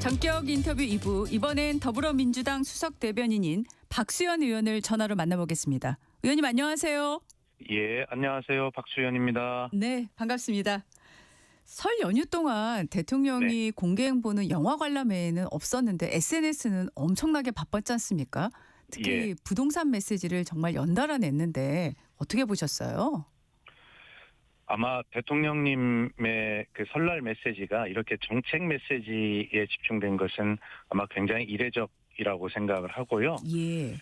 전격 인터뷰 2부, 이번엔 더불어민주당 수석 대변인인 박수현 의원을 전화로 만나보겠습니다. 의원님 안녕하세요. 예, 안녕하세요. 박수현입니다. 네, 반갑습니다. 설 연휴 동안 대통령이 공개 행보는 영화 관람 외에는 없었는데 SNS는 엄청나게 바빴지 않습니까? 특히 예. 부동산 메시지를 정말 연달아 냈는데 어떻게 보셨어요? 아마 대통령님의 그 설날 메시지가 이렇게 정책 메시지에 집중된 것은 아마 굉장히 이례적이라고 생각을 하고요. 예.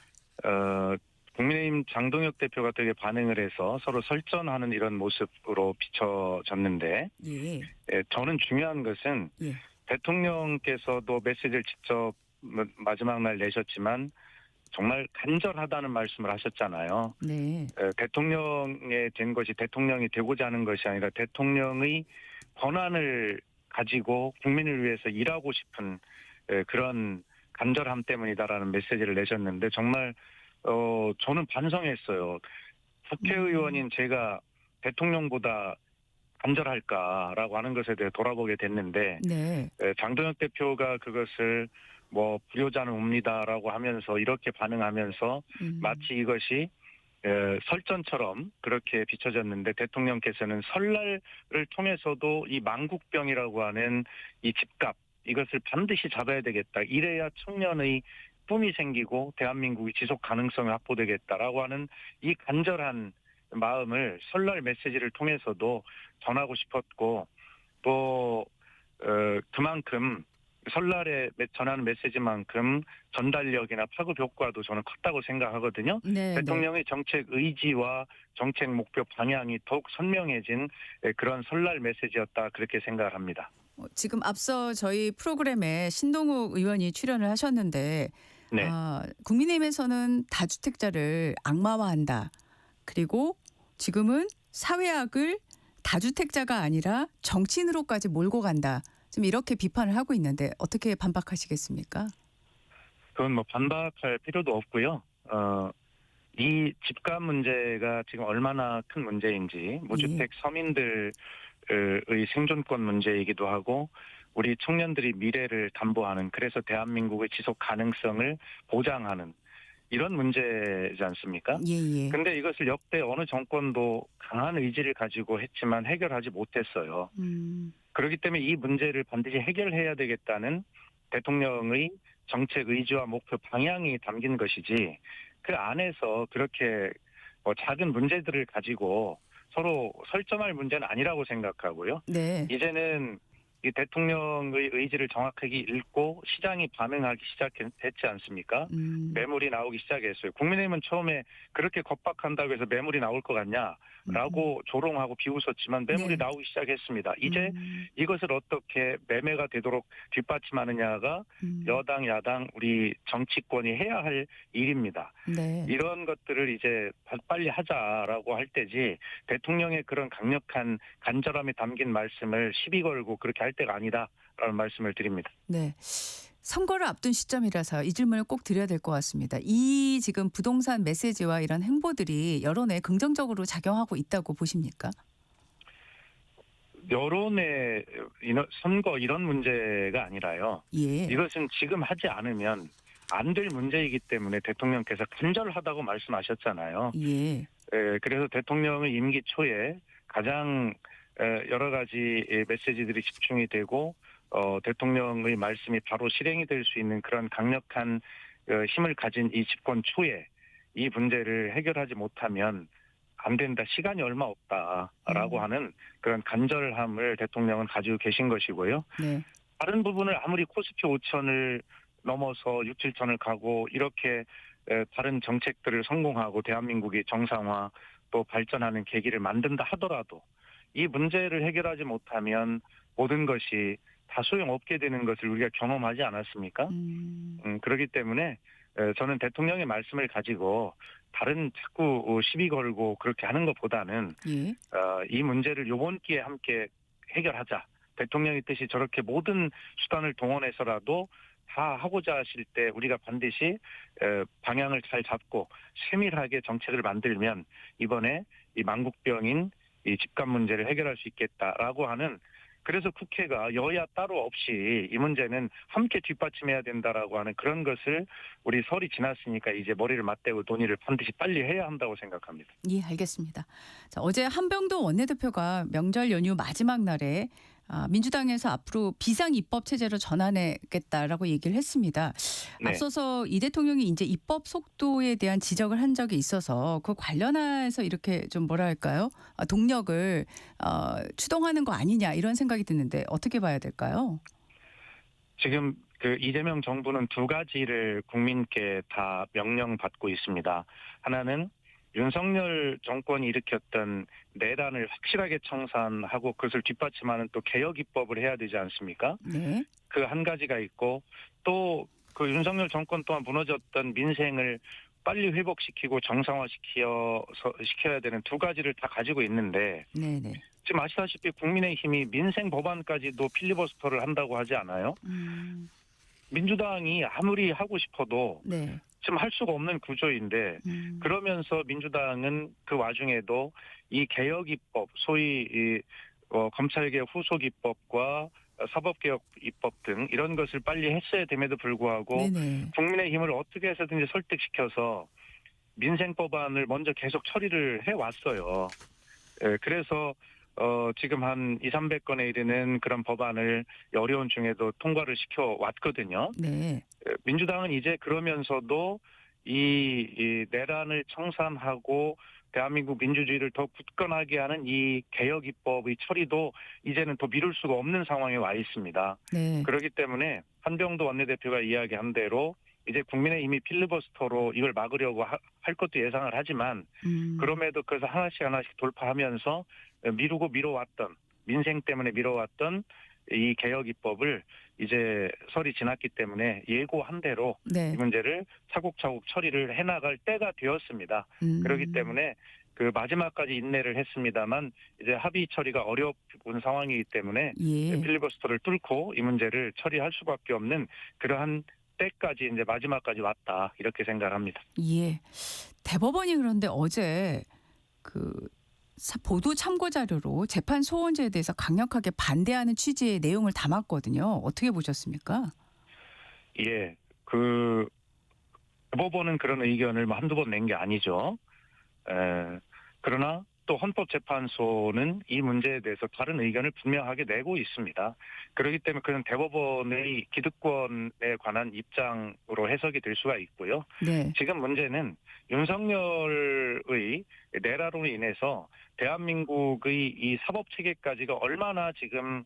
국민의힘 장동혁 대표가 되게 반응을 해서 서로 설전하는 이런 모습으로 비춰졌는데, 예. 저는 중요한 것은 예. 대통령께서도 메시지를 직접 마지막 날 내셨지만 정말 간절하다는 말씀을 하셨잖아요. 네. 대통령에 된 것이 대통령이 되고자 하는 것이 아니라 대통령의 권한을 가지고 국민을 위해서 일하고 싶은 그런 간절함 때문이다라는 메시지를 내셨는데 정말 저는 반성했어요. 국회의원인 제가 대통령보다 간절할까라고 하는 것에 대해 돌아보게 됐는데 네. 장동혁 대표가 그것을 불효자는 옵니다라고 하면서 이렇게 반응하면서 마치 이것이 설전처럼 그렇게 비춰졌는데 대통령께서는 설날을 통해서도 이 만국병이라고 하는 이 집값 이것을 반드시 잡아야 되겠다. 이래야 청년의 꿈이 생기고 대한민국이 지속 가능성이 확보되겠다라고 하는 이 간절한 마음을 설날 메시지를 통해서도 전하고 싶었고 또 그만큼 설날에 전하는 메시지만큼 전달력이나 파급 효과도 저는 컸다고 생각하거든요. 네. 대통령의 정책 의지와 정책 목표 방향이 더욱 선명해진 그런 설날 메시지였다 그렇게 생각을 합니다. 지금 앞서 저희 프로그램에 신동욱 의원이 출연을 하셨는데 네. 국민의힘에서는 다주택자를 악마화한다. 그리고 지금은 사회학을 다주택자가 아니라 정치인으로까지 몰고 간다. 지금 이렇게 비판을 하고 있는데 어떻게 반박하시겠습니까? 그건 반박할 필요도 없고요. 이 집값 문제가 지금 얼마나 큰 문제인지 무주택 서민들의 생존권 문제이기도 하고 우리 청년들이 미래를 담보하는 그래서 대한민국의 지속 가능성을 보장하는 이런 문제지 않습니까? 예. 근데 이것을 역대 어느 정권도 강한 의지를 가지고 했지만 해결하지 못했어요. 그렇기 때문에 이 문제를 반드시 해결해야 되겠다는 대통령의 정책 의지와 목표 방향이 담긴 것이지 그 안에서 그렇게 작은 문제들을 가지고 서로 설정할 문제는 아니라고 생각하고요. 네. 이제는 이 대통령의 의지를 정확하게 읽고 시장이 반응하기 시작했지 않습니까? 매물이 나오기 시작했어요. 국민의힘은 처음에 그렇게 겁박한다고 해서 매물이 나올 것 같냐라고 조롱하고 비웃었지만 매물이 네. 나오기 시작했습니다. 이제 이것을 어떻게 매매가 되도록 뒷받침하느냐가 여당, 야당, 우리 정치권이 해야 할 일입니다. 네. 이런 것들을 이제 빨리 하자라고 할 때지 대통령의 그런 강력한 간절함이 담긴 말씀을 시비 걸고 그렇게 할 때가 아니다라는 말씀을 드립니다. 네. 선거를 앞둔 시점이라서 이 질문을 꼭 드려야 될 것 같습니다. 이 지금 부동산 메시지와 이런 행보들이 여론에 긍정적으로 작용하고 있다고 보십니까? 여론의 선거 이런 문제가 아니라요. 예. 이것은 지금 하지 않으면 안 될 문제이기 때문에 대통령께서 간절하다고 말씀하셨잖아요. 예. 그래서 대통령의 임기 초에 가장 여러 가지 메시지들이 집중이 되고 대통령의 말씀이 바로 실행이 될 수 있는 그런 강력한 힘을 가진 이 집권 초에 이 문제를 해결하지 못하면 안 된다. 시간이 얼마 없다라고 하는 그런 간절함을 대통령은 가지고 계신 것이고요. 네. 다른 부분을 아무리 코스피 5천을 넘어서 6, 7천을 가고 이렇게 다른 정책들을 성공하고 대한민국이 정상화 또 발전하는 계기를 만든다 하더라도 이 문제를 해결하지 못하면 모든 것이 다 소용없게 되는 것을 우리가 경험하지 않았습니까? 그렇기 때문에 저는 대통령의 말씀을 가지고 다른 자꾸 시비 걸고 그렇게 하는 것보다는 예. 이 문제를 이번 기회에 함께 해결하자. 대통령의 뜻이 저렇게 모든 수단을 동원해서라도 다 하고자 하실 때 우리가 반드시 방향을 잘 잡고 세밀하게 정책을 만들면 이번에 이 만국병인 이 집값 문제를 해결할 수 있겠다라고 하는 그래서 국회가 여야 따로 없이 이 문제는 함께 뒷받침해야 된다라고 하는 그런 것을 우리 설이 지났으니까 이제 머리를 맞대고 논의를 반드시 빨리 해야 한다고 생각합니다. 예, 알겠습니다. 자, 어제 한병도 원내대표가 명절 연휴 마지막 날에 민주당에서 앞으로 비상 입법 체제로 전환하겠다라고 얘기를 했습니다. 네. 앞서서 이 대통령이 이제 입법 속도에 대한 지적을 한 적이 있어서 그 관련해서 이렇게 좀 뭐랄까요? 동력을 추동하는 거 아니냐 이런 생각이 드는데 어떻게 봐야 될까요? 지금 그 이재명 정부는 두 가지를 국민께 다 명령받고 있습니다. 하나는 윤석열 정권이 일으켰던 내란을 확실하게 청산하고 그것을 뒷받침하는 또 개혁 입법을 해야 되지 않습니까? 네. 그 한 가지가 있고 또 그 윤석열 정권 동안 무너졌던 민생을 빨리 회복시키고 시켜야 되는 두 가지를 다 가지고 있는데 네네. 지금 아시다시피 국민의힘이 민생 법안까지도 필리버스터를 한다고 하지 않아요? 민주당이 아무리 하고 싶어도 네. 지금 할 수가 없는 구조인데 그러면서 민주당은 그 와중에도 이 개혁 입법, 소위 검찰개혁 후속 입법과 사법개혁 입법 등 이런 것을 빨리 했어야 됨에도 불구하고 네네. 국민의힘을 어떻게 해서든지 설득시켜서 민생 법안을 먼저 계속 처리를 해왔어요. 그래서 지금 한 200~300건에 이르는 그런 법안을 어려운 중에도 통과를 시켜왔거든요. 네. 민주당은 이제 그러면서도 이 내란을 청산하고 대한민국 민주주의를 더 굳건하게 하는 이 개혁 입법의 처리도 이제는 더 미룰 수가 없는 상황에 와 있습니다. 네. 그렇기 때문에 한병도 원내대표가 이야기한 대로 이제 국민의힘이 필리버스터로 이걸 막으려고 할 것도 예상을 하지만 그럼에도 그래서 하나씩 돌파하면서 미뤄왔던 민생 때문에 미뤄왔던 이 개혁 입법을 이제 설이 지났기 때문에 예고한 대로 네. 이 문제를 차곡차곡 처리를 해나갈 때가 되었습니다. 그렇기 때문에 그 마지막까지 인내를 했습니다만 이제 합의 처리가 어려운 상황이기 때문에 예. 필리버스터를 뚫고 이 문제를 처리할 수밖에 없는 그러한 때까지 이제 마지막까지 왔다 이렇게 생각을 합니다. 예. 대법원이 그런데 어제 그 보도 참고 자료로 재판 소원제에 대해서 강력하게 반대하는 취지의 내용을 담았거든요. 어떻게 보셨습니까? 예, 그 대법원은 그런 의견을 한두 번 낸 게 아니죠. 그러나 또 헌법재판소는 이 문제에 대해서 다른 의견을 분명하게 내고 있습니다. 그렇기 때문에 그는 대법원의 기득권에 관한 입장으로 해석이 될 수가 있고요. 네. 지금 문제는 윤석열의 내란으로 인해서 대한민국의 이 사법체계까지가 얼마나 지금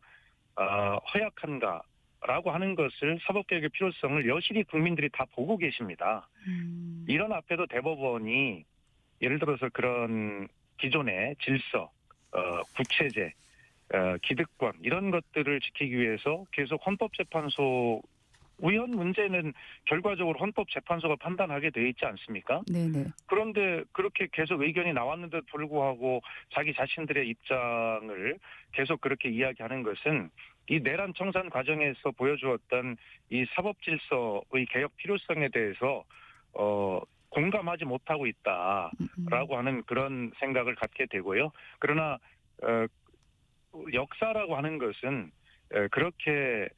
허약한가라고 하는 것을 사법개혁의 필요성을 여실히 국민들이 다 보고 계십니다. 이런 앞에도 대법원이 예를 들어서 그런 기존의 질서, 구체제, 기득권 이런 것들을 지키기 위해서 계속 헌법재판소 우연 문제는 결과적으로 헌법재판소가 판단하게 돼 있지 않습니까? 네네. 그런데 그렇게 계속 의견이 나왔는데도 불구하고 자기 자신들의 입장을 계속 그렇게 이야기하는 것은 이 내란 청산 과정에서 보여주었던 이 사법 질서의 개혁 필요성에 대해서 공감하지 못하고 있다라고 하는 그런 생각을 갖게 되고요. 그러나 역사라고 하는 것은 그렇게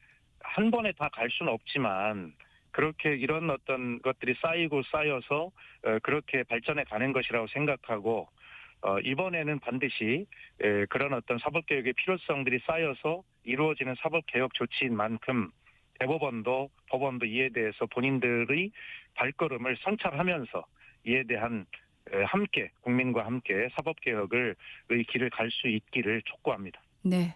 한 번에 다 갈 수는 없지만 그렇게 이런 어떤 것들이 쌓여서 그렇게 발전해 가는 것이라고 생각하고 이번에는 반드시 그런 어떤 사법개혁의 필요성들이 쌓여서 이루어지는 사법개혁 조치인 만큼 대법원도 법원도 이에 대해서 본인들의 발걸음을 성찰하면서 이에 대한 함께 국민과 함께 사법개혁의 길을 갈 수 있기를 촉구합니다. 네.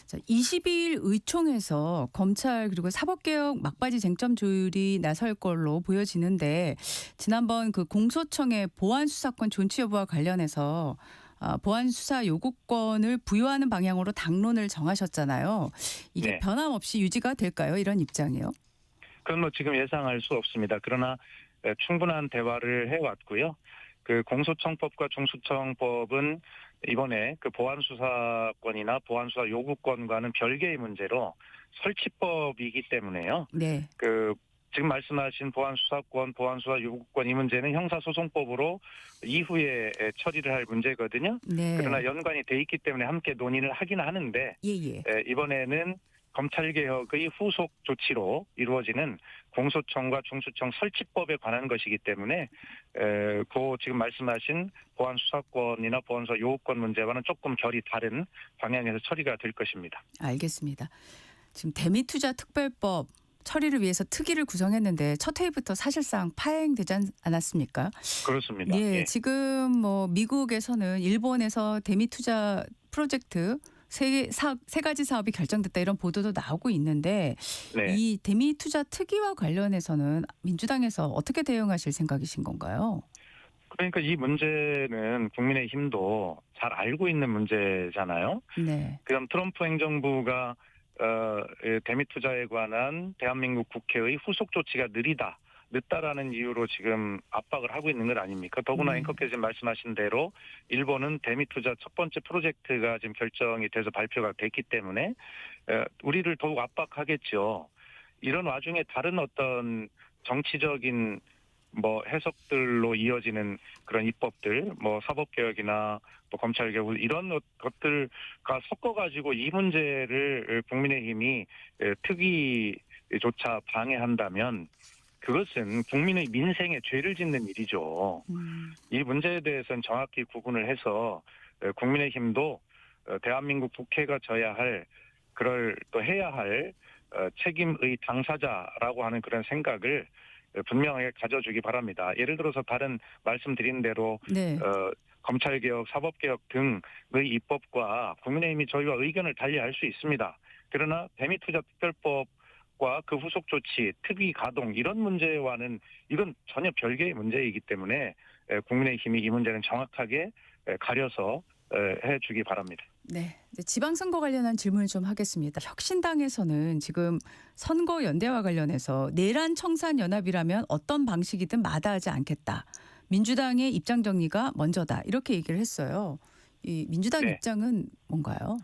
자, 22일 의총에서 검찰 그리고 사법개혁 막바지 쟁점 조율이 나설 걸로 보여지는데 지난번 그 공소청의 보안수사권 존치 여부와 관련해서 보안수사 요구권을 부여하는 방향으로 당론을 정하셨잖아요. 이게 네. 변함없이 유지가 될까요? 이런 입장이요? 그건 뭐 지금 예상할 수 없습니다. 그러나 충분한 대화를 해왔고요. 그 공소청법과 중수청법은 이번에 그 보안수사권이나 보안수사 요구권과는 별개의 문제로 설치법이기 때문에요. 네. 그 지금 말씀하신 보안수사권, 보안수사 요구권 이 문제는 형사소송법으로 이후에 처리를 할 문제거든요. 네. 그러나 연관이 돼 있기 때문에 함께 논의를 하긴 하는데 예예. 이번에는 검찰개혁의 후속 조치로 이루어지는 공소청과 중수청 설치법에 관한 것이기 때문에 그 지금 말씀하신 보안수사권이나 보안수사 요구권 문제와는 조금 결이 다른 방향에서 처리가 될 것입니다. 알겠습니다. 지금 대미투자 특별법 처리를 위해서 특위를 구성했는데 첫 회의부터 사실상 파행되지 않았습니까? 그렇습니다. 예, 예. 지금 뭐 미국에서는 일본에서 대미투자 프로젝트 세 가지 사업이 결정됐다 이런 보도도 나오고 있는데 네. 이 대미투자 특위와 관련해서는 민주당에서 어떻게 대응하실 생각이신 건가요? 그러니까 이 문제는 국민의힘도 잘 알고 있는 문제잖아요. 네. 그럼 트럼프 행정부가 대미투자에 관한 대한민국 국회의 후속 조치가 늦다라는 이유로 지금 압박을 하고 있는 것 아닙니까? 더구나 네. 앵커께서 말씀하신 대로 일본은 대미투자 첫 번째 프로젝트가 지금 결정이 돼서 발표가 됐기 때문에 우리를 더욱 압박하겠죠. 이런 와중에 다른 어떤 정치적인 해석들로 이어지는 그런 입법들, 사법개혁이나 검찰개혁 이런 것들과 섞어가지고 이 문제를 국민의힘이 특위조차 방해한다면 그것은 국민의 민생에 죄를 짓는 일이죠. 이 문제에 대해서는 정확히 구분을 해서 국민의힘도 대한민국 국회가 져야 할, 또 해야 할 책임의 당사자라고 하는 그런 생각을 분명하게 가져주기 바랍니다. 예를 들어서 다른 말씀드린 대로 네. 검찰개혁, 사법개혁 등의 입법과 국민의힘이 저희와 의견을 달리할 수 있습니다. 그러나 대미투자특별법과 그 후속 조치, 특위 가동 이런 문제와는 이건 전혀 별개의 문제이기 때문에 국민의힘이 이 문제는 정확하게 가려서 해주기 바랍니다. 네. 지방선거 관련한 질문을 좀 하겠습니다. 혁신당에서는 지금 선거 연대와 관련해서 내란 청산 연합이라면 어떤 방식이든 마다하지 않겠다. 민주당의 입장 정리가 먼저다. 이렇게 얘기를 했어요. 이 민주당 네. 입장은 뭔가요?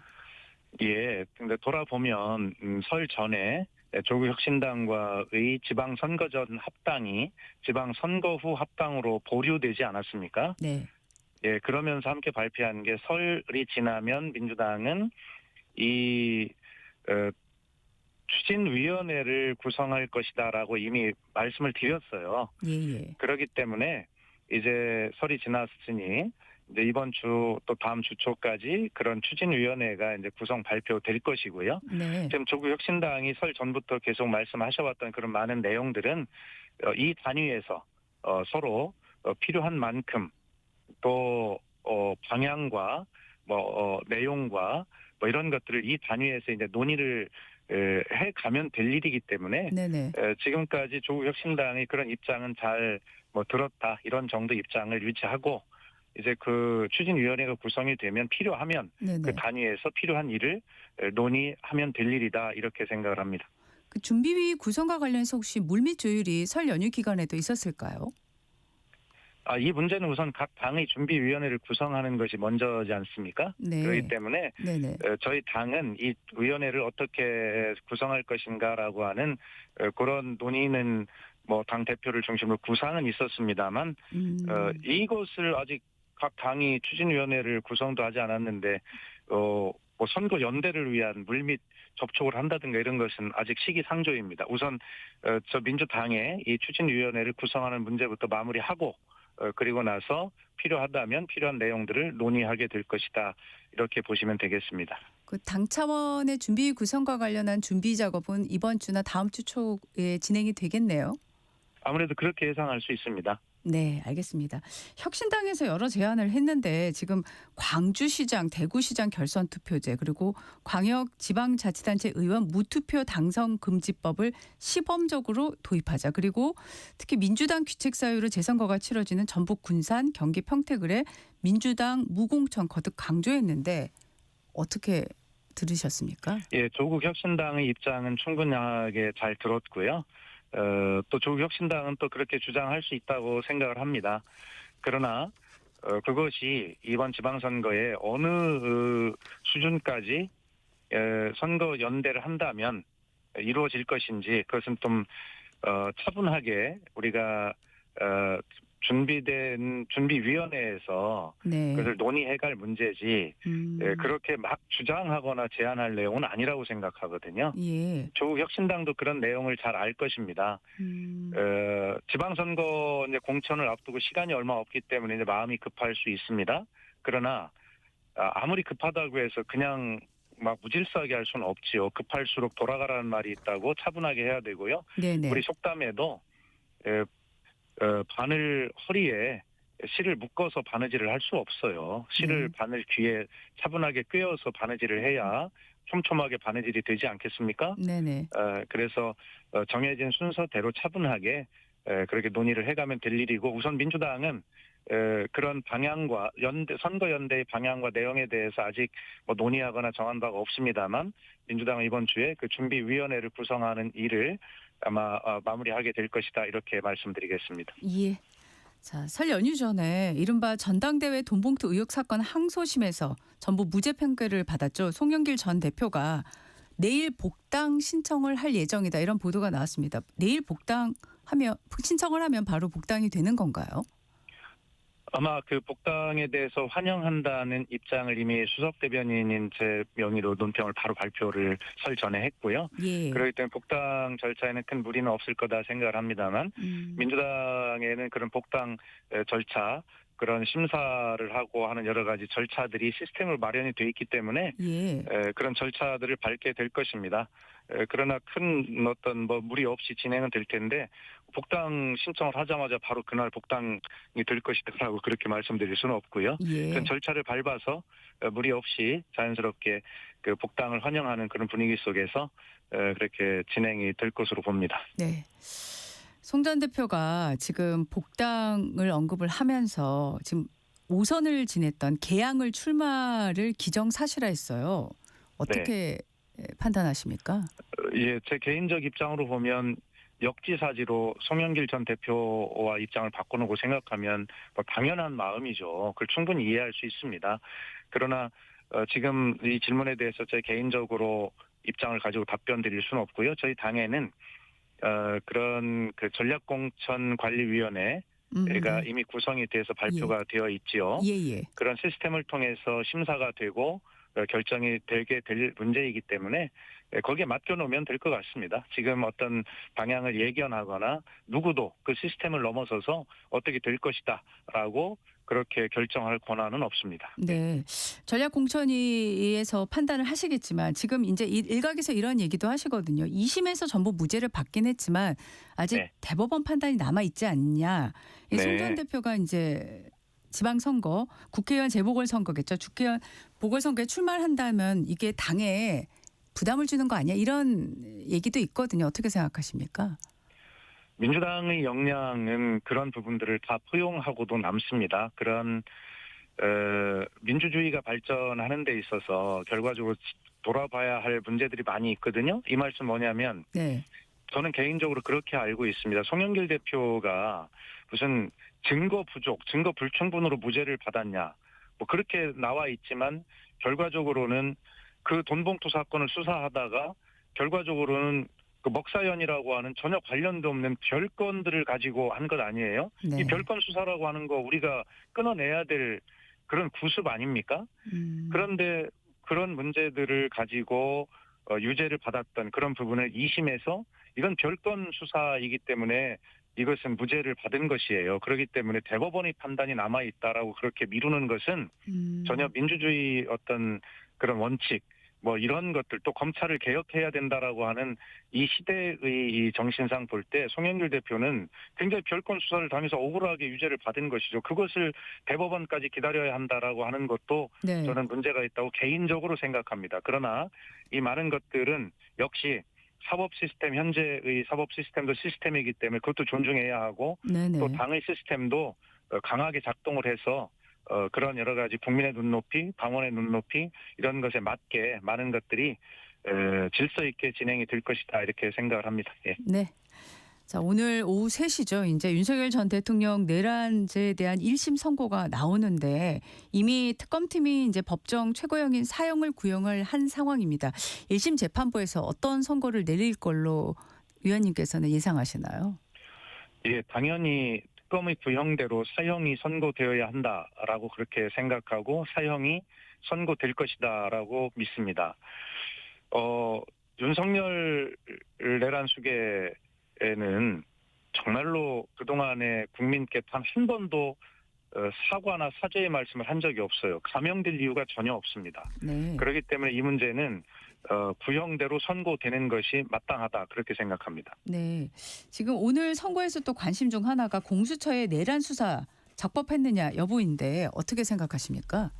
예. 근데 돌아보면 설 전에 조국 혁신당과의 지방선거 전 합당이 지방선거 후 합당으로 보류되지 않았습니까? 네. 예, 그러면서 함께 발표한 게 설이 지나면 민주당은 이 추진위원회를 구성할 것이다라고 이미 말씀을 드렸어요. 예예. 그렇기 때문에 이제 설이 지났으니 이제 이번 주 또 다음 주 초까지 그런 추진위원회가 이제 구성 발표될 것이고요. 네. 지금 조국 혁신당이 설 전부터 계속 말씀하셔왔던 그런 많은 내용들은 이 단위에서 서로 필요한 만큼 또 방향과 내용과 이런 것들을 이 단위에서 이제 논의를 해 가면 될 일이기 때문에 네네. 지금까지 조국 혁신당의 그런 입장은 잘 들었다 이런 정도 입장을 유지하고 이제 그 추진위원회가 구성이 되면 필요하면 네네. 그 단위에서 필요한 일을 논의하면 될 일이다 이렇게 생각을 합니다. 그 준비위 구성과 관련해서 혹시 물밑 조율이 설 연휴 기간에도 있었을까요? 이 문제는 우선 각 당의 준비위원회를 구성하는 것이 먼저지 않습니까? 네. 그렇기 때문에 네네. 저희 당은 이 위원회를 어떻게 구성할 것인가라고 하는 그런 논의는 당 대표를 중심으로 구상은 있었습니다만 이것을 아직 각 당이 추진위원회를 구성도 하지 않았는데 선거 연대를 위한 물밑 접촉을 한다든가 이런 것은 아직 시기상조입니다. 우선 저 민주당의 이 추진위원회를 구성하는 문제부터 마무리하고 그리고 나서 필요하다면 필요한 내용들을 논의하게 될 것이다. 이렇게 보시면 되겠습니다. 그 당 차원의 준비 구성과 관련한 준비 작업은 이번 주나 다음 주 초에 진행이 되겠네요. 아무래도 그렇게 예상할 수 있습니다. 네, 알겠습니다. 혁신당에서 여러 제안을 했는데 지금 광주시장, 대구시장 결선 투표제 그리고 광역 지방자치단체 의원 무투표 당선 금지법을 시범적으로 도입하자. 그리고 특히 민주당 귀책 사유로 재선거가 치러지는 전북 군산, 경기 평택을에 민주당 무공천 거듭 강조했는데 어떻게 들으셨습니까? 예, 조국 혁신당의 입장은 충분하게 잘 들었고요. 또 조국 혁신당은 또 그렇게 주장할 수 있다고 생각을 합니다. 그러나 그것이 이번 지방선거에 어느 수준까지 선거 연대를 한다면 이루어질 것인지 그것은 좀 차분하게 우리가 준비된 준비위원회에서 네. 그것을 논의해갈 문제지 그렇게 막 주장하거나 제안할 내용은 아니라고 생각하거든요. 예. 조국 혁신당도 그런 내용을 잘 알 것입니다. 음. 지방선거 이제 공천을 앞두고 시간이 얼마 없기 때문에 이제 마음이 급할 수 있습니다. 그러나 아무리 급하다고 해서 그냥 막 무질서하게 할 수는 없지요. 급할수록 돌아가라는 말이 있다고 차분하게 해야 되고요. 네네. 우리 속담에도 바늘 허리에 실을 묶어서 바느질을 할 수 없어요. 실을 바늘 귀에 차분하게 꿰어서 바느질을 해야 촘촘하게 바느질이 되지 않겠습니까? 네네. 그래서 정해진 순서대로 차분하게 그렇게 논의를 해가면 될 일이고 우선 민주당은 그런 방향과 선거연대의 방향과 내용에 대해서 아직 뭐 논의하거나 정한 바가 없습니다만 민주당은 이번 주에 그 준비위원회를 구성하는 일을 아마 마무리하게 될 것이다 이렇게 말씀드리겠습니다. 예. 자, 설 연휴 전에 이른바 전당대회 돈봉투 의혹 사건 항소심에서 전부 무죄 판결을 받았죠. 송영길 전 대표가 내일 복당 신청을 할 예정이다. 이런 보도가 나왔습니다. 내일 신청을 하면 바로 복당이 되는 건가요? 아마 그 복당에 대해서 환영한다는 입장을 이미 수석 대변인인 제 명의로 논평을 바로 발표를 설 전에 했고요. 예. 그렇기 때문에 복당 절차에는 큰 무리는 없을 거다 생각을 합니다만 민주당에는 그런 복당 절차 그런 심사를 하고 하는 여러 가지 절차들이 시스템으로 마련이 돼 있기 때문에 예. 그런 절차들을 밟게 될 것입니다. 그러나 큰 어떤 뭐 무리 없이 진행은 될 텐데 복당 신청을 하자마자 바로 그날 복당이 될 것이다라고 그렇게 말씀드릴 수는 없고요. 예. 그런 절차를 밟아서 무리 없이 자연스럽게 그 복당을 환영하는 그런 분위기 속에서 그렇게 진행이 될 것으로 봅니다. 네. 송 전 대표가 지금 복당을 언급을 하면서 지금 오선을 지냈던 개항을 출마를 기정사실화했어요. 어떻게 판단하십니까? 예, 제 개인적 입장으로 보면 역지사지로 송영길 전 대표와 입장을 바꿔놓고 생각하면 뭐 당연한 마음이죠. 그걸 충분히 이해할 수 있습니다. 그러나 지금 이 질문에 대해서 제 개인적으로 입장을 가지고 답변 드릴 수는 없고요. 저희 당에는 그런 그 전략공천관리위원회가 네. 이미 구성이 돼서 발표가 되어 있지요. 예예. 그런 시스템을 통해서 심사가 되고 결정이 되게 될 문제이기 때문에 거기에 맡겨놓으면 될 것 같습니다. 지금 어떤 방향을 예견하거나 누구도 그 시스템을 넘어서서 어떻게 될 것이다라고 그렇게 결정할 권한은 없습니다. 네. 전략공천위에서 판단을 하시겠지만 지금 이제 일각에서 이런 얘기도 하시거든요. 2심에서 전부 무죄를 받긴 했지만 아직 네. 대법원 판단이 남아 있지 않냐. 네. 송 전 대표가 이제 지방선거, 국회의원 재보궐선거겠죠. 국회의원 보궐선거에 출마를 한다면 이게 당에 부담을 주는 거 아니야? 이런 얘기도 있거든요. 어떻게 생각하십니까? 민주당의 역량은 그런 부분들을 다 포용하고도 남습니다. 그런 민주주의가 발전하는 데 있어서 결과적으로 돌아봐야 할 문제들이 많이 있거든요. 이 말씀 뭐냐면 네. 저는 개인적으로 그렇게 알고 있습니다. 송영길 대표가 무슨 증거 부족, 증거 불충분으로 무죄를 받았냐. 뭐 그렇게 나와 있지만 결과적으로는 그 돈봉투 사건을 수사하다가 결과적으로는 그 먹사연이라고 하는 전혀 관련도 없는 별건들을 가지고 한 것 아니에요? 네. 이 별건 수사라고 하는 거 우리가 끊어내야 될 그런 구습 아닙니까? 그런데 그런 문제들을 가지고 유죄를 받았던 그런 부분을 2심에서 이건 별건 수사이기 때문에 이것은 무죄를 받은 것이에요. 그렇기 때문에 대법원의 판단이 남아있다라고 그렇게 미루는 것은 전혀 민주주의 어떤 그런 원칙 뭐 이런 것들 또 검찰을 개혁해야 된다라고 하는 이 시대의 이 정신상 볼 때 송영길 대표는 굉장히 별건 수사를 당해서 억울하게 유죄를 받은 것이죠. 그것을 대법원까지 기다려야 한다라고 하는 것도 네. 저는 문제가 있다고 개인적으로 생각합니다. 그러나 이 많은 것들은 역시 사법 시스템 현재의 사법 시스템도 시스템이기 때문에 그것도 존중해야 하고 네네. 또 당의 시스템도 강하게 작동을 해서 그런 여러 가지 국민의 눈높이, 당원의 눈높이 이런 것에 맞게 많은 것들이 질서 있게 진행이 될 것이다 이렇게 생각을 합니다. 예. 네. 자, 오늘 오후 3시죠. 이제 윤석열 전 대통령 내란죄에 대한 1심 선고가 나오는데 이미 특검팀이 이제 법정 최고형인 사형을 구형을 한 상황입니다. 1심 재판부에서 어떤 선고를 내릴 걸로 위원님께서는 예상하시나요? 예, 당연히 특검의 구형대로 사형이 선고되어야 한다라고 그렇게 생각하고 사형이 선고될 것이다라고 믿습니다. 윤석열 내란 수계에는 정말로 그동안에 국민께 단 한 번도 사과나 사죄의 말씀을 한 적이 없어요. 감형될 이유가 전혀 없습니다. 네. 그렇기 때문에 이 문제는 구형대로 선고되는 것이 마땅하다 그렇게 생각합니다. 네. 지금 오늘 선거에서 또 관심 중 하나가 공수처의 내란 수사 적법했느냐 여부인데 어떻게 생각하십니까?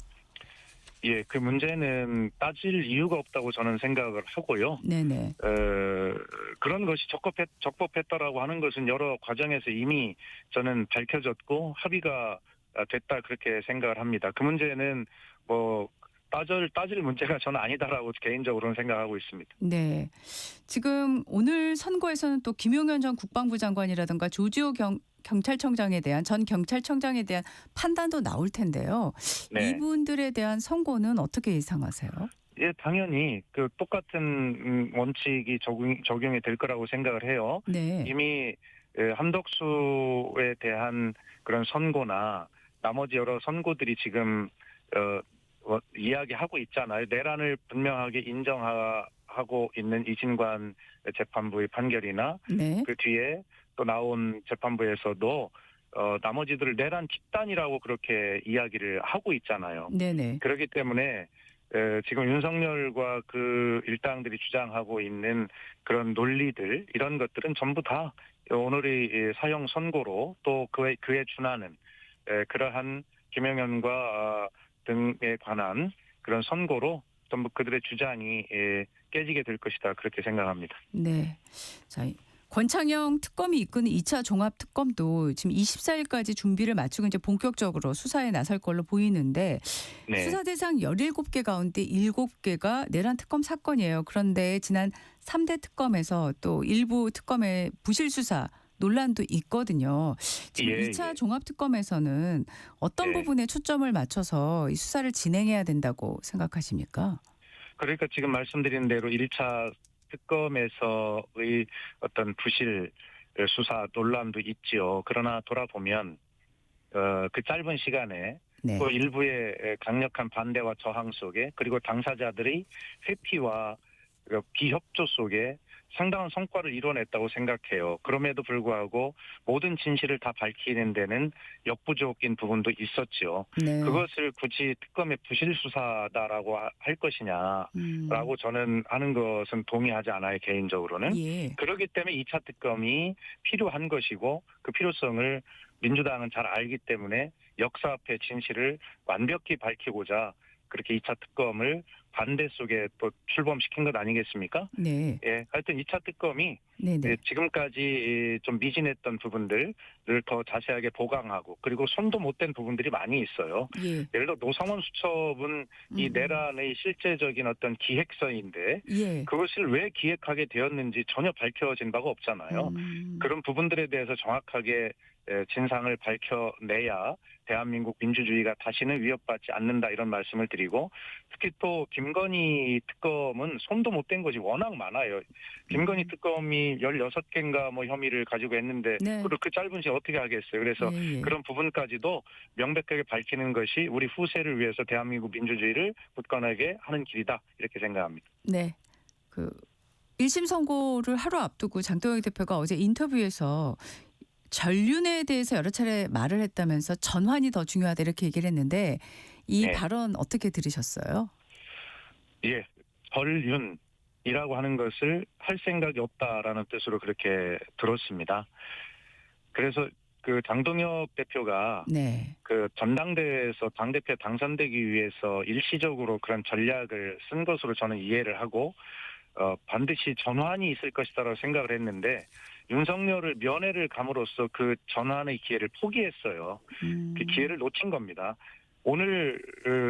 예, 그 문제는 따질 이유가 없다고 저는 생각을 하고요. 네네. 그런 것이 적법했다라고 하는 것은 여러 과정에서 이미 저는 밝혀졌고 합의가 됐다 그렇게 생각을 합니다. 그 문제는 뭐 따질 문제가 저는 아니다라고 개인적으로는 생각하고 있습니다. 네. 지금 오늘 선거에서는 또 김용현 전 국방부 장관이라든가 조지호 경찰청장에 대한 전 경찰청장에 대한 판단도 나올 텐데요. 네. 이분들에 대한 선고는 어떻게 예상하세요? 예, 당연히 그 똑같은 원칙이 적용이 될 거라고 생각을 해요. 네. 이미 한덕수에 대한 그런 선고나 나머지 여러 선고들이 지금 이야기하고 있잖아요. 내란을 분명하게 인정하고 있는 이진관 재판부의 판결이나 네. 그 뒤에 또 나온 재판부에서도 나머지들을 내란 집단이라고 그렇게 이야기를 하고 있잖아요. 네네. 그렇기 때문에 지금 윤석열과 그 일당들이 주장하고 있는 그런 논리들 이런 것들은 전부 다 오늘의 사형 선고로 또 그에 준하는 그러한 김영현과 등에 관한 그런 선고로 전부 그들의 주장이 깨지게 될 것이다 그렇게 생각합니다. 네. 자, 권창영 특검이 이끄는 2차 종합특검도 지금 24일까지 준비를 마치고 이제 본격적으로 수사에 나설 걸로 보이는데 네. 수사 대상 17개 가운데 7개가 내란 특검 사건이에요. 그런데 지난 3대 특검에서 또 일부 특검의 부실 수사 논란도 있거든요. 지금 예, 2차 예. 종합특검에서는 어떤 예. 부분에 초점을 맞춰서 이 수사를 진행해야 된다고 생각하십니까? 그러니까 지금 말씀드린 대로 1차 특검에서의 어떤 부실 수사 논란도 있지요. 그러나 돌아보면 그 짧은 시간에 네. 또 일부의 강력한 반대와 저항 속에 그리고 당사자들의 회피와 비협조 속에 상당한 성과를 이뤄냈다고 생각해요. 그럼에도 불구하고 모든 진실을 다 밝히는 데는 역부족인 부분도 있었죠. 네. 그것을 굳이 특검의 부실 수사다라고 할 것이냐라고 저는 하는 것은 동의하지 않아요, 개인적으로는. 예. 그렇기 때문에 2차 특검이 필요한 것이고 그 필요성을 민주당은 잘 알기 때문에 역사 앞의 진실을 완벽히 밝히고자 그렇게 2차 특검을 반대 속에 또 출범시킨 것 아니겠습니까? 네. 예, 하여튼 2차 특검이 네네. 지금까지 좀 미진했던 부분들을 더 자세하게 보강하고 그리고 손도 못 댄 부분들이 많이 있어요. 예. 예를 들어 노상원 수첩은 이 내란의 실제적인 어떤 기획서인데 예. 그것을 왜 기획하게 되었는지 전혀 밝혀진 바가 없잖아요. 그런 부분들에 대해서 정확하게 진상을 밝혀내야 대한민국 민주주의가 다시는 위협받지 않는다 이런 말씀을 드리고 특히 또 김건희 특검은 손도 못 댄 것이 워낙 많아요. 김건희 특검이 16개인가 뭐 혐의를 가지고 했는데 네. 그걸 그 짧은 시간 어떻게 하겠어요. 그래서 예, 예. 그런 부분까지도 명백하게 밝히는 것이 우리 후세를 위해서 대한민국 민주주의를 굳건하게 하는 길이다 이렇게 생각합니다. 네. 그 1심 선고를 하루 앞두고 장동혁 대표가 어제 인터뷰에서 전륜에 대해서 여러 차례 말을 했다면서 전환이 더 중요하다 이렇게 얘기를 했는데 이 네. 발언 어떻게 들으셨어요? 예, 전륜이라고 하는 것을 할 생각이 없다라는 뜻으로 그렇게 들었습니다. 그래서 그 장동혁 대표가 네. 그 전당대회에서 당대표 당선되기 위해서 일시적으로 그런 전략을 쓴 것으로 저는 이해를 하고 반드시 전환이 있을 것이다라고 생각을 했는데 윤석열을 면회를 감으로써 그 전환의 기회를 포기했어요. 그 기회를 놓친 겁니다. 오늘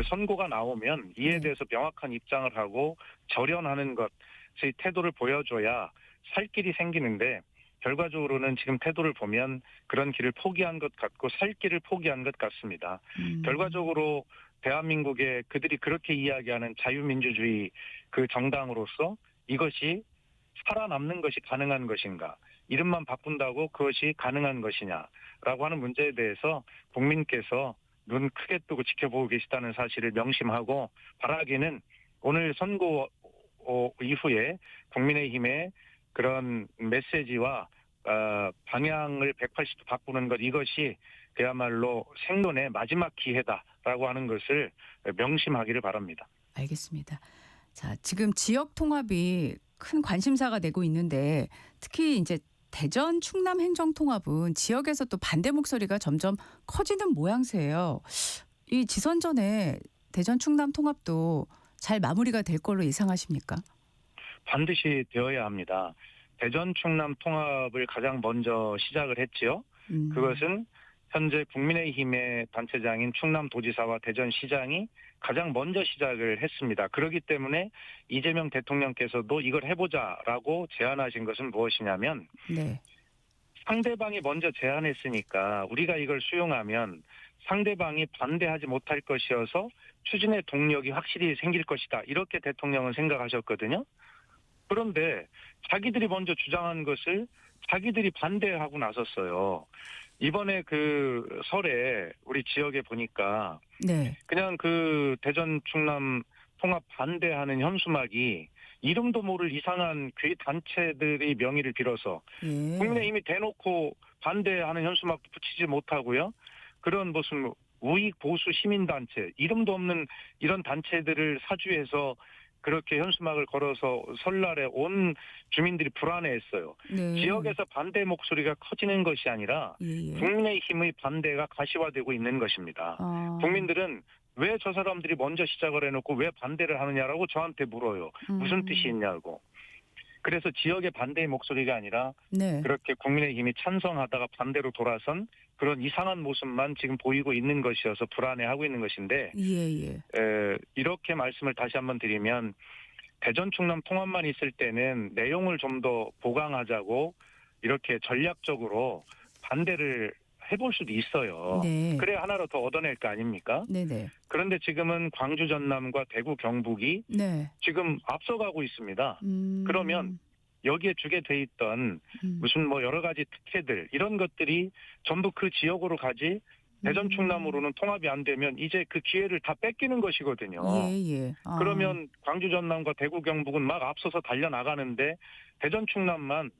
선고가 나오면 이에 네. 대해서 명확한 입장을 하고 절연하는 것의 태도를 보여줘야 살 길이 생기는데 결과적으로는 지금 태도를 보면 그런 길을 포기한 것 같고 살 길을 포기한 것 같습니다. 결과적으로 대한민국에 그들이 그렇게 이야기하는 자유민주주의 그 정당으로서 이것이 살아남는 것이 가능한 것인가? 이름만 바꾼다고 그것이 가능한 것이냐라고 하는 문제에 대해서 국민께서 눈 크게 뜨고 지켜보고 계시다는 사실을 명심하고 바라기는 오늘 선거 이후에 국민의힘의 그런 메시지와 방향을 180도 바꾸는 것, 이것이 그야말로 생존의 마지막 기회다라고 하는 것을 명심하기를 바랍니다. 알겠습니다. 자, 지금 지역 통합이 큰 관심사가 되고 있는데 특히 이제 대전 충남 행정 통합은 지역에서 또 반대 목소리가 점점 커지는 모양새예요. 이 지선 전에 대전 충남 통합도 잘 마무리가 될 걸로 예상하십니까? 반드시 되어야 합니다. 대전 충남 통합을 가장 먼저 시작을 했지요. 그것은 현재 국민의힘의 단체장인 충남도지사와 대전시장이 가장 먼저 시작을 했습니다. 그렇기 때문에 이재명 대통령께서도 이걸 해보자라고 제안하신 것은 무엇이냐면 네. 상대방이 먼저 제안했으니까 우리가 이걸 수용하면 상대방이 반대하지 못할 것이어서 추진의 동력이 확실히 생길 것이다. 이렇게 대통령은 생각하셨거든요. 그런데 자기들이 먼저 주장한 것을 자기들이 반대하고 나섰어요. 이번에 그 설에 우리 지역에 보니까 네. 그냥 그 대전 충남 통합 반대하는 현수막이 이름도 모를 이상한 괴 단체들의 명의를 빌어서 예. 국민의힘이 대놓고 반대하는 현수막도 붙이지 못하고요. 그런 무슨 우익 보수 시민단체, 이름도 없는 이런 단체들을 사주해서 그렇게 현수막을 걸어서 설날에 온 주민들이 불안해했어요. 네. 지역에서 반대 목소리가 커지는 것이 아니라 예. 국민의힘의 반대가 가시화되고 있는 것입니다. 국민들은 왜 저 사람들이 먼저 시작을 해놓고 왜 반대를 하느냐라고 저한테 물어요. 무슨 뜻이 있냐고. 그래서 지역의 반대의 목소리가 아니라 네. 그렇게 국민의힘이 찬성하다가 반대로 돌아선 그런 이상한 모습만 지금 보이고 있는 것이어서 불안해하고 있는 것인데 예. 이렇게 말씀을 다시 한번 드리면 대전 충남 통합만 있을 때는 내용을 좀 더 보강하자고 이렇게 전략적으로 반대를 해볼 수도 있어요. 네. 그래 하나로 더 얻어낼 거 아닙니까? 네네. 그런데 지금은 광주 전남과 대구 경북이 네. 지금 앞서가고 있습니다. 그러면 여기에 주게 돼 있던 무슨 뭐 여러 가지 특혜들 이런 것들이 전부 그 지역으로 가지 대전 충남으로는 통합이 안 되면 이제 그 기회를 다 뺏기는 것이거든요. 예. 그러면 광주 전남과 대구 경북은 막 앞서서 달려나가는데 대전 충남만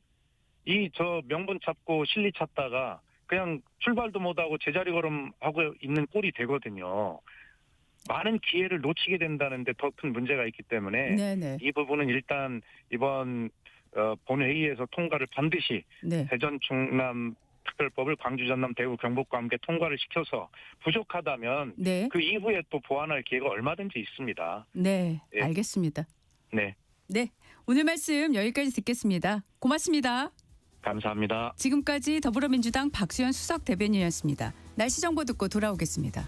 이 저 명분 찾고 실리 찾다가 그냥 출발도 못하고 제자리 걸음하고 있는 꼴이 되거든요. 많은 기회를 놓치게 된다는데 더 큰 문제가 있기 때문에 네네. 이 부분은 일단 이번 본회의에서 통과를 반드시 네. 대전 충남 특별법을 광주 전남 대구 경북과 함께 통과를 시켜서 부족하다면 네. 그 이후에 또 보완할 기회가 얼마든지 있습니다. 네. 예. 알겠습니다. 네, 네. 오늘 말씀 여기까지 듣겠습니다. 고맙습니다. 감사합니다. 지금까지 더불어민주당 박수현 수석 대변인이었습니다. 날씨 정보 듣고 돌아오겠습니다.